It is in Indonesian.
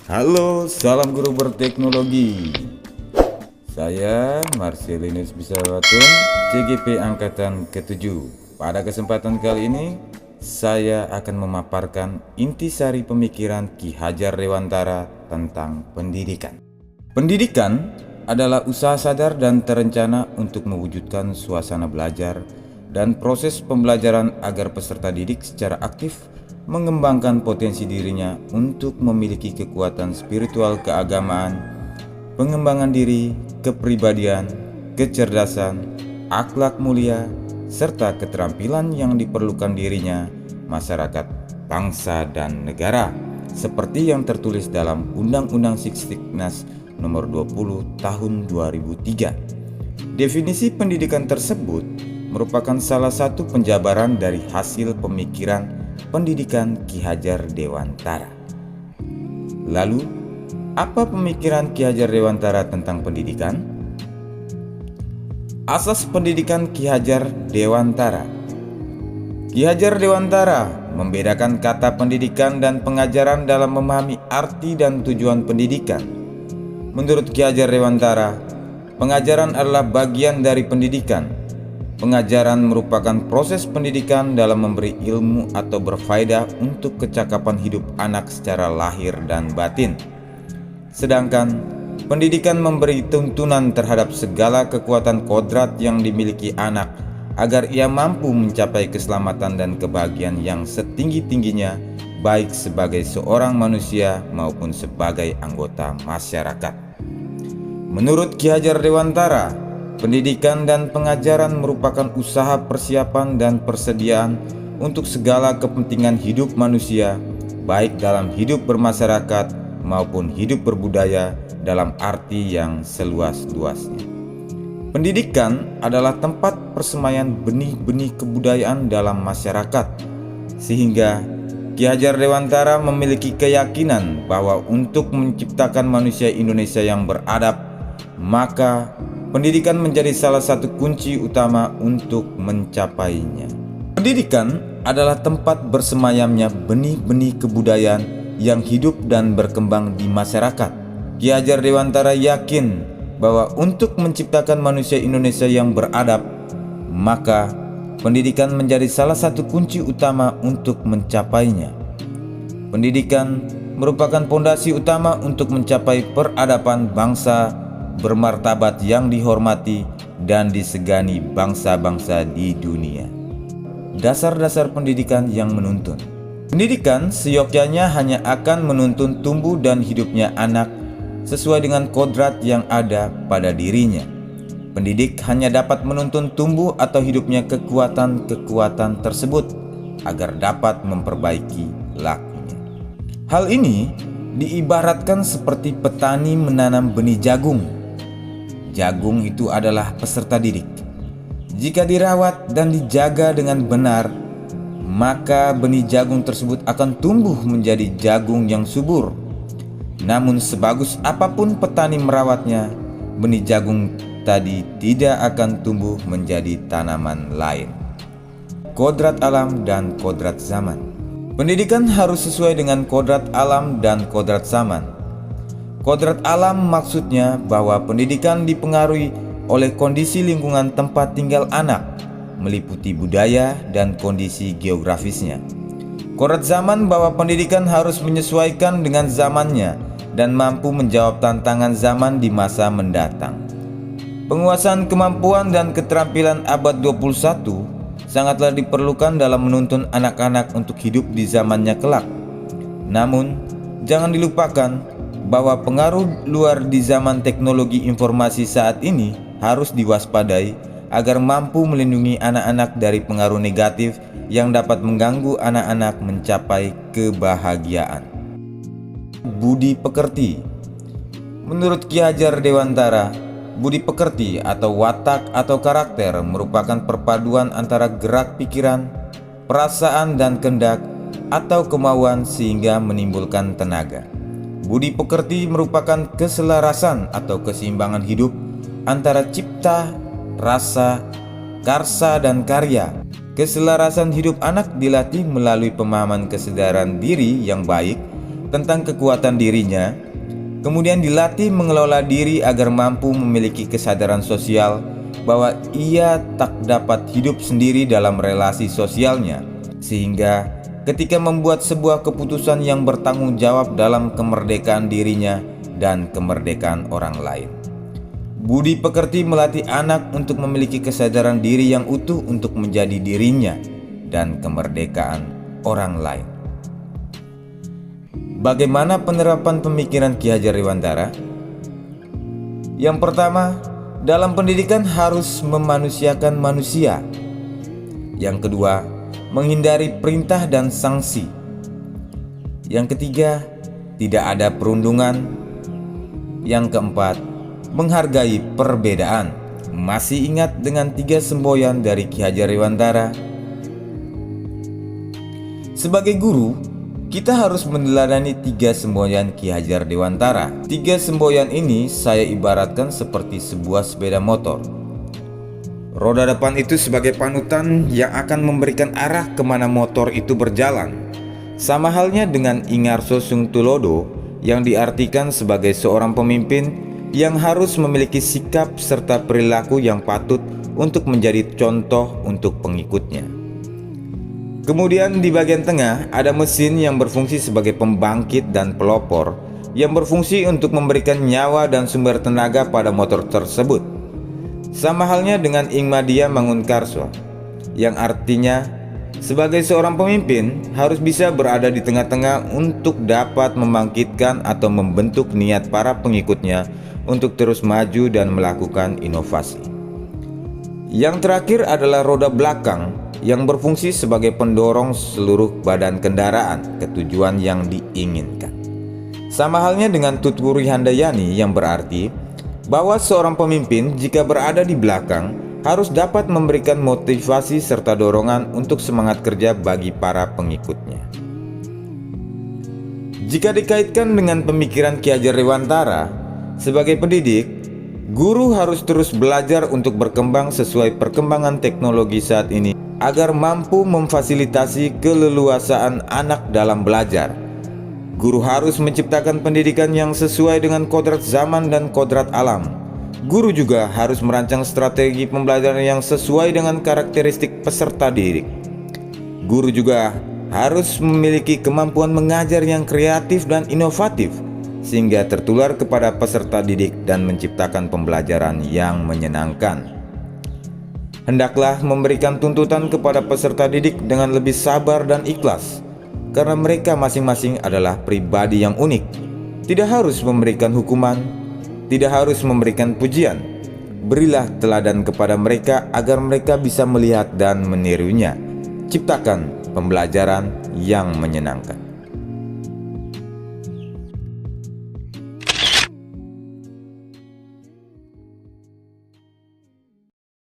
Halo, salam guru berteknologi. Saya Marcelinus Bisawatun, CGP Angkatan ke-7. Pada kesempatan kali ini, saya akan memaparkan intisari pemikiran Ki Hajar Dewantara tentang pendidikan. Pendidikan adalah usaha sadar dan terencana untuk mewujudkan suasana belajar dan proses pembelajaran agar peserta didik secara aktif mengembangkan potensi dirinya untuk memiliki kekuatan spiritual keagamaan, pengembangan diri, kepribadian, kecerdasan, akhlak mulia, serta keterampilan yang diperlukan dirinya, masyarakat, bangsa, dan negara, seperti yang tertulis dalam Undang-Undang Sikstiknas Nomor 20 Tahun 2003. Definisi pendidikan tersebut merupakan salah satu penjabaran dari hasil pemikiran pendidikan Ki Hajar Dewantara. Lalu, apa pemikiran Ki Hajar Dewantara tentang pendidikan? Asas pendidikan Ki Hajar Dewantara. Ki Hajar Dewantara membedakan kata pendidikan dan pengajaran dalam memahami arti dan tujuan pendidikan. Menurut Ki Hajar Dewantara, pengajaran adalah bagian dari pendidikan. Pengajaran merupakan proses pendidikan dalam memberi ilmu atau berfaedah untuk kecakapan hidup anak secara lahir dan batin. Sedangkan pendidikan memberi tuntunan terhadap segala kekuatan kodrat yang dimiliki anak agar ia mampu mencapai keselamatan dan kebahagiaan yang setinggi-tingginya, baik sebagai seorang manusia maupun sebagai anggota masyarakat. Menurut Ki Hajar Dewantara, pendidikan dan pengajaran merupakan usaha persiapan dan persediaan untuk segala kepentingan hidup manusia, baik dalam hidup bermasyarakat maupun hidup berbudaya dalam arti yang seluas-luasnya. Pendidikan adalah tempat persemaian benih-benih kebudayaan dalam masyarakat, sehingga Ki Hajar Dewantara memiliki keyakinan bahwa untuk menciptakan manusia Indonesia yang beradab, maka pendidikan menjadi salah satu kunci utama untuk mencapainya. Pendidikan adalah tempat bersemayamnya benih-benih kebudayaan yang hidup dan berkembang di masyarakat. Ki Hajar Dewantara yakin bahwa untuk menciptakan manusia Indonesia yang beradab, maka pendidikan menjadi salah satu kunci utama untuk mencapainya. Pendidikan merupakan fondasi utama untuk mencapai peradaban bangsa bermartabat yang dihormati dan disegani bangsa-bangsa di dunia. Dasar-dasar pendidikan yang menuntun. Pendidikan seyogyanya hanya akan menuntun tumbuh dan hidupnya anak sesuai dengan kodrat yang ada pada dirinya. Pendidik hanya dapat menuntun tumbuh atau hidupnya kekuatan-kekuatan tersebut agar dapat memperbaiki lakunya. Hal ini diibaratkan seperti petani menanam benih jagung. Jagung itu adalah peserta didik. Jika dirawat dan dijaga dengan benar, maka benih jagung tersebut akan tumbuh menjadi jagung yang subur. Namun sebagus apapun petani merawatnya, benih jagung tadi tidak akan tumbuh menjadi tanaman lain. Kodrat alam dan kodrat zaman. Pendidikan harus sesuai dengan kodrat alam dan kodrat zaman. Kodrat alam maksudnya bahwa pendidikan dipengaruhi oleh kondisi lingkungan tempat tinggal anak, meliputi budaya dan kondisi geografisnya. Kodrat zaman bahwa pendidikan harus menyesuaikan dengan zamannya dan mampu menjawab tantangan zaman di masa mendatang. Penguasaan kemampuan dan keterampilan abad 21 sangatlah diperlukan dalam menuntun anak-anak untuk hidup di zamannya kelak. Namun, jangan dilupakan bahwa pengaruh luar di zaman teknologi informasi saat ini harus diwaspadai agar mampu melindungi anak-anak dari pengaruh negatif yang dapat mengganggu anak-anak mencapai kebahagiaan. Budi pekerti. Menurut Ki Hajar Dewantara, budi pekerti atau watak atau karakter merupakan perpaduan antara gerak pikiran, perasaan dan kehendak atau kemauan sehingga menimbulkan tenaga. Budi pekerti merupakan keselarasan atau keseimbangan hidup antara cipta, rasa, karsa, dan karya. Keselarasan hidup anak dilatih melalui pemahaman kesadaran diri yang baik tentang kekuatan dirinya, kemudian dilatih mengelola diri agar mampu memiliki kesadaran sosial bahwa ia tak dapat hidup sendiri dalam relasi sosialnya, sehingga ketika membuat sebuah keputusan yang bertanggung jawab dalam kemerdekaan dirinya dan kemerdekaan orang lain. Budi pekerti melatih anak untuk memiliki kesadaran diri yang utuh untuk menjadi dirinya dan kemerdekaan orang lain. Bagaimana penerapan pemikiran Ki Hajar Dewantara? Yang pertama, dalam pendidikan harus memanusiakan manusia. Yang kedua, menghindari perintah dan sanksi. Yang ketiga, tidak ada perundungan. Yang keempat, menghargai perbedaan. Masih ingat dengan 3 semboyan dari Ki Hajar Dewantara? Sebagai guru, kita harus meneladani 3 semboyan Ki Hajar Dewantara. 3 semboyan ini saya ibaratkan seperti sebuah sepeda motor. Roda depan itu sebagai panutan yang akan memberikan arah kemana motor itu berjalan. Sama halnya dengan Ingarso Sungtulodo yang diartikan sebagai seorang pemimpin yang harus memiliki sikap serta perilaku yang patut untuk menjadi contoh untuk pengikutnya. Kemudian di bagian tengah ada mesin yang berfungsi sebagai pembangkit dan pelopor yang berfungsi untuk memberikan nyawa dan sumber tenaga pada motor tersebut. Sama halnya dengan Ingmadia Mangunkarso, yang artinya sebagai seorang pemimpin harus bisa berada di tengah-tengah untuk dapat membangkitkan atau membentuk niat para pengikutnya untuk terus maju dan melakukan inovasi. Yang terakhir adalah roda belakang yang berfungsi sebagai pendorong seluruh badan kendaraan ke tujuan yang diinginkan. Sama halnya dengan Tutwuri Handayani yang berarti bahwa seorang pemimpin jika berada di belakang harus dapat memberikan motivasi serta dorongan untuk semangat kerja bagi para pengikutnya. Jika dikaitkan dengan pemikiran Ki Hajar Dewantara, sebagai pendidik, guru harus terus belajar untuk berkembang sesuai perkembangan teknologi saat ini agar mampu memfasilitasi keleluasaan anak dalam belajar. Guru harus menciptakan pendidikan yang sesuai dengan kodrat zaman dan kodrat alam. Guru juga harus merancang strategi pembelajaran yang sesuai dengan karakteristik peserta didik. Guru juga harus memiliki kemampuan mengajar yang kreatif dan inovatif, sehingga tertular kepada peserta didik dan menciptakan pembelajaran yang menyenangkan. Hendaklah memberikan tuntutan kepada peserta didik dengan lebih sabar dan ikhlas, karena mereka masing-masing adalah pribadi yang unik. Tidak harus memberikan hukuman, tidak harus memberikan pujian. Berilah teladan kepada mereka agar mereka bisa melihat dan menirunya. Ciptakan pembelajaran yang menyenangkan.